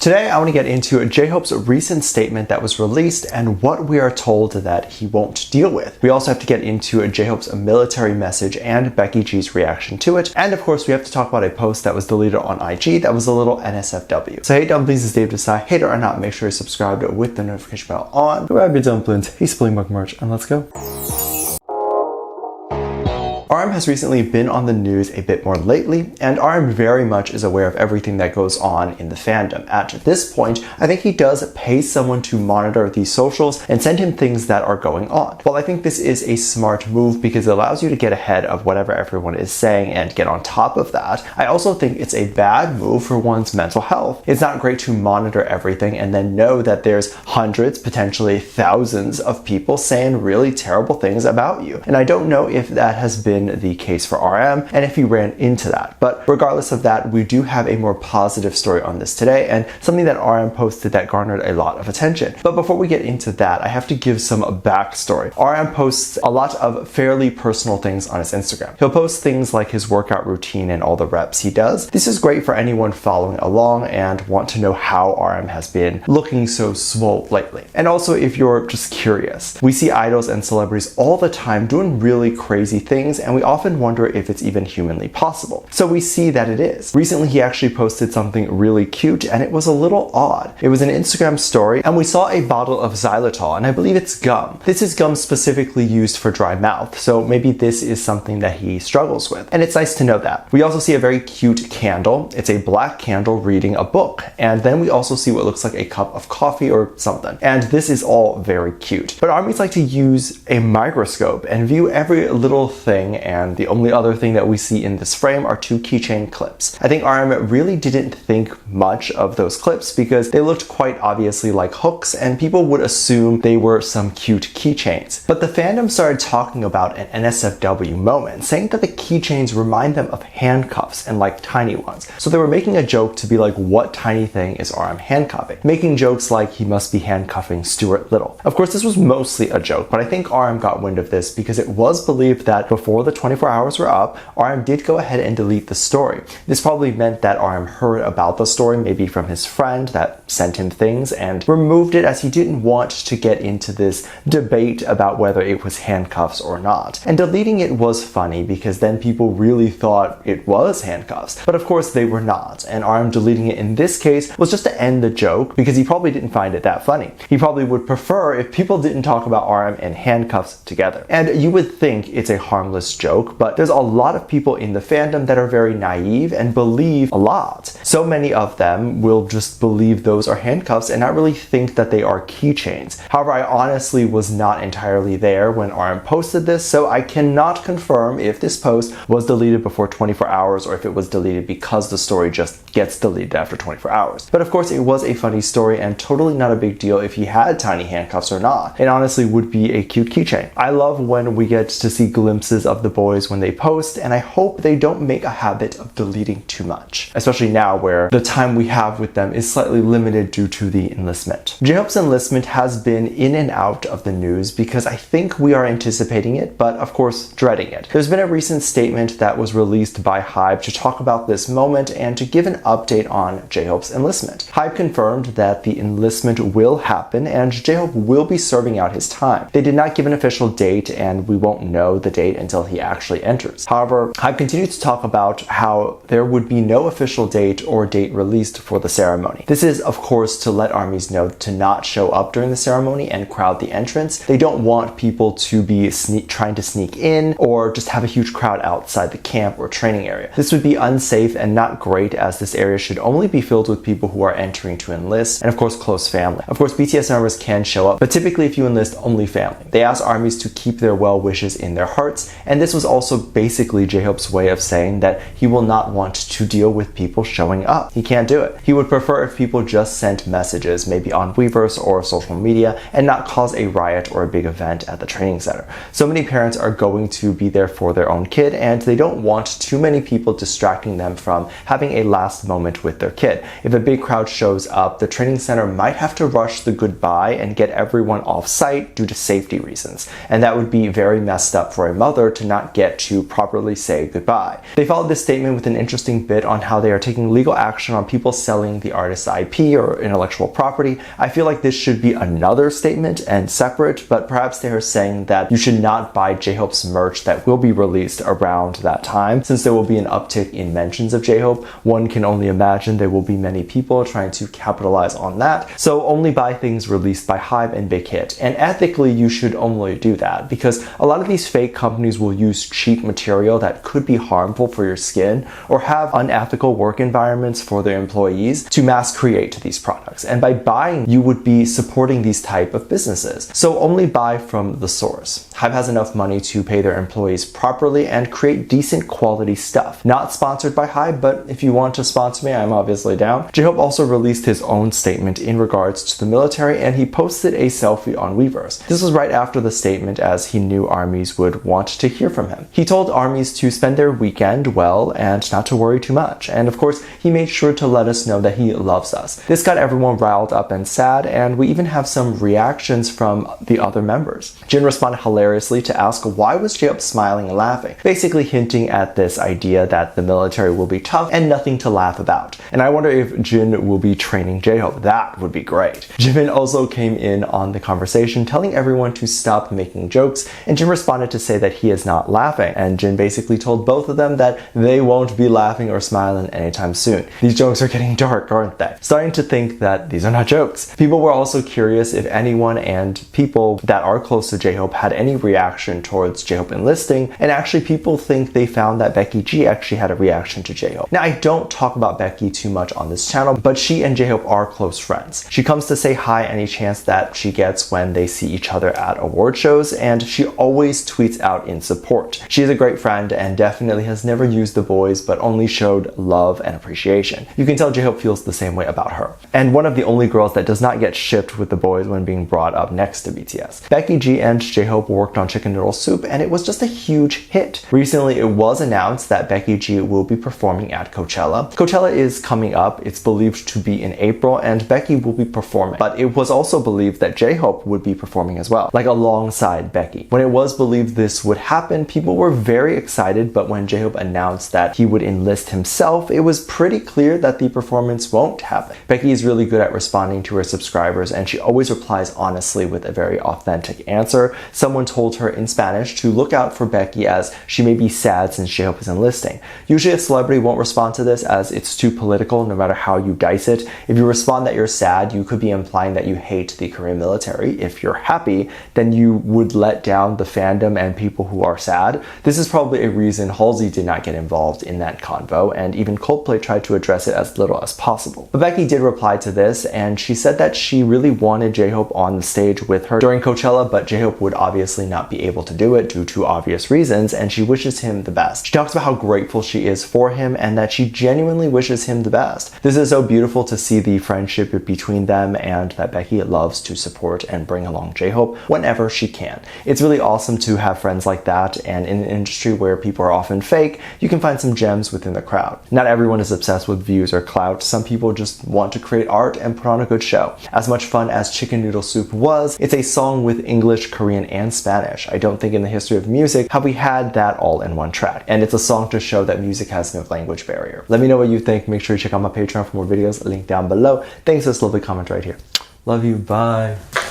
Today I want to get into JHope's recent statement that was released and what we are told that he won't deal with. We also have to get into JHope's military message and Becky G's reaction to it. And of course we have to talk about a post that was deleted on IG that was a little NSFW. So hey Dumplings, it's Dave Desai. Hater or not, make sure you're subscribed with the notification bell on. Grab your dumplings, hey Spillingbuck merch, and let's go. RM has recently been on the news a bit more lately, and RM very much is aware of everything that goes on in the fandom. At this point, I think he does pay someone to monitor these socials and send him things that are going on. While I think this is a smart move because it allows you to get ahead of whatever everyone is saying and get on top of that, I also think it's a bad move for one's mental health. It's not great to monitor everything and then know that there's hundreds, potentially thousands of people saying really terrible things about you. And I don't know if that has been the case for RM and if he ran into that. But regardless of that, we do have a more positive story on this today and something that RM posted that garnered a lot of attention. But before we get into that, I have to give some backstory. RM posts a lot of fairly personal things on his Instagram. He'll post things like his workout routine and all the reps he does. This is great for anyone following along and want to know how RM has been looking so swole lately. And also if you're just curious, we see idols and celebrities all the time doing really crazy things and we often wonder if it's even humanly possible. So we see that it is. Recently he actually posted something really cute and it was a little odd. It was an Instagram story and we saw a bottle of xylitol and I believe it's gum. This is gum specifically used for dry mouth, so maybe this is something that he struggles with. And it's nice to know that. We also see a very cute candle. It's a black candle reading a book. And then we also see what looks like a cup of coffee or something. And this is all very cute. But armies like to use a microscope and view every little thing, and the only other thing that we see in this frame are two keychain clips. I think RM really didn't think much of those clips because they looked quite obviously like hooks and people would assume they were some cute keychains. But the fandom started talking about an NSFW moment, saying that the keychains remind them of handcuffs and like tiny ones. So they were making a joke to be like, what tiny thing is RM handcuffing? Making jokes like he must be handcuffing Stuart Little. Of course this was mostly a joke, but I think RM got wind of this because it was believed that before the 24 hours were up, RM did go ahead and delete the story. This probably meant that RM heard about the story, maybe from his friend that sent him things, and removed it as he didn't want to get into this debate about whether it was handcuffs or not. And deleting it was funny because then people really thought it was handcuffs. But of course they were not, and RM deleting it in this case was just to end the joke because he probably didn't find it that funny. He probably would prefer if people didn't talk about RM and handcuffs together. And you would think it's a harmless joke, but there's a lot of people in the fandom that are very naive and believe a lot. So many of them will just believe those are handcuffs and not really think that they are keychains. However, I honestly was not entirely there when RM posted this, so I cannot confirm if this post was deleted before 24 hours or if it was deleted because the story just gets deleted after 24 hours. But of course it was a funny story and totally not a big deal if he had tiny handcuffs or not. It honestly would be a cute keychain. I love when we get to see glimpses of the boys when they post, and I hope they don't make a habit of deleting too much, especially now where the time we have with them is slightly limited due to the enlistment. JHope's enlistment has been in and out of the news because I think we are anticipating it, but of course dreading it. There's been a recent statement that was released by Hype to talk about this moment and to give an update on JHope's enlistment. Hype confirmed that the enlistment will happen and JHope will be serving out his time. They did not give an official date and we won't know the date until he actually enters. However, Hype continued to talk about how there would be no official date or date released for the ceremony. This is, of course, to let armies know to not show up during the ceremony and crowd the entrance. They don't want people to be trying to sneak in or just have a huge crowd outside the camp or training area. This would be unsafe and not great as this area should only be filled with people who are entering to enlist and of course close family. Of course BTS members can show up, but typically if you enlist, only family. They ask armies to keep their well wishes in their hearts, and this was also basically JHope's way of saying that he will not want to deal with people showing up. He can't do it. He would prefer if people just sent messages, maybe on Weverse or social media, and not cause a riot or a big event at the training center. So many parents are going to be there for their own kid and they don't want too many people distracting them from having a last moment with their kid. If a big crowd shows up, the training center might have to rush the goodbye and get everyone off site due to safety reasons. And that would be very messed up for a mother to not get to properly say goodbye. They followed this statement with an interesting bit on how they are taking legal action on people selling the artist's IP or intellectual property. I feel like this should be another statement and separate, but perhaps they are saying that you should not buy JHope's merch that will be released around that time. Since there will be an uptick in mentions of JHope, one can only imagine there will be many people trying to capitalize on that. So only buy things released by Hive and Big Hit. And ethically, you should only do that because a lot of these fake companies will use cheap material that could be harmful for your skin or have unethical work environments for their employees to mass create these products. And by buying, you would be supporting these type of businesses. So only buy from the source. Hive has enough money to pay their employees properly and create decent quality stuff. Not sponsored by Hive, but if you want to sponsor me, I'm obviously down. JHope also released his own statement in regards to the military, and he posted a selfie on Weverse. This was right after the statement, as he knew armies would want to hear from him. He told armies to spend their weekend well and not to worry too much. And of course, he made sure to let us know that he loves us. This got everyone riled up and sad, and we even have some reactions from the other members. Jin responded hilariously to ask why was JHope smiling and laughing, basically hinting at this idea that the military will be tough and nothing to laugh about. And I wonder if Jin will be training JHope. That would be great. Jimin also came in on the conversation, telling everyone to stop making jokes, and Jin responded to say that he is not laughing, and Jin basically told both of them that they won't be laughing or smiling anytime soon. These jokes are getting dark, aren't they? Starting to think that these are not jokes. People were also curious if anyone and people that are close to JHope had any reaction towards JHope enlisting, and actually people think they found that Becky G actually had a reaction to JHope. Now, I don't talk about Becky too much on this channel, but she and JHope are close friends. She comes to say hi any chance that she gets when they see each other at award shows, and she always tweets out in support. She is a great friend and definitely has never used the boys, but only showed love and appreciation. You can tell JHope feels the same way about her. And one of the only girls that does not get shipped with the boys when being brought up next to BTS. Becky G and JHope worked on Chicken Noodle Soup, and it was just a huge hit. Recently, it was announced that Becky G will be performing at Coachella. Coachella is coming up. It's believed to be in April, and Becky will be performing. But it was also believed that JHope would be performing as well, like alongside Becky. When it was believed this would happen, people were very excited, but when JHope announced that he would enlist himself, it was pretty clear that the performance won't happen. Becky is really good at responding to her subscribers, and she always replies honestly with a very authentic answer. Someone told her in Spanish to look out for Becky as she may be sad since JHope is enlisting. Usually a celebrity won't respond to this as it's too political no matter how you dice it. If you respond that you're sad, you could be implying that you hate the Korean military. If you're happy, then you would let down the fandom and people who are sad. This is probably a reason Halsey did not get involved in that convo, and even Coldplay tried to address it as little as possible. But Becky did reply to this, and she said that she really wanted JHope on the stage with her during Coachella, but JHope would obviously not be able to do it due to obvious reasons, and she wishes him the best. She talks about how grateful she is for him and that she genuinely wishes him the best. This is so beautiful to see the friendship between them, and that Becky loves to support and bring along JHope whenever she can. It's really awesome to have friends like that, and in an industry where people are often fake, you can find some gems within the crowd. Not everyone is obsessed with views or clout. Some people just want to create art and put on a good show. As much fun as Chicken Noodle Soup was, it's a song with English, Korean, and Spanish. I don't think in the history of music have we had that all in one track. And it's a song to show that music has no language barrier. Let me know what you think. Make sure you check out my Patreon for more videos. Link down below. Thanks for this lovely comment right here. Love you. Bye.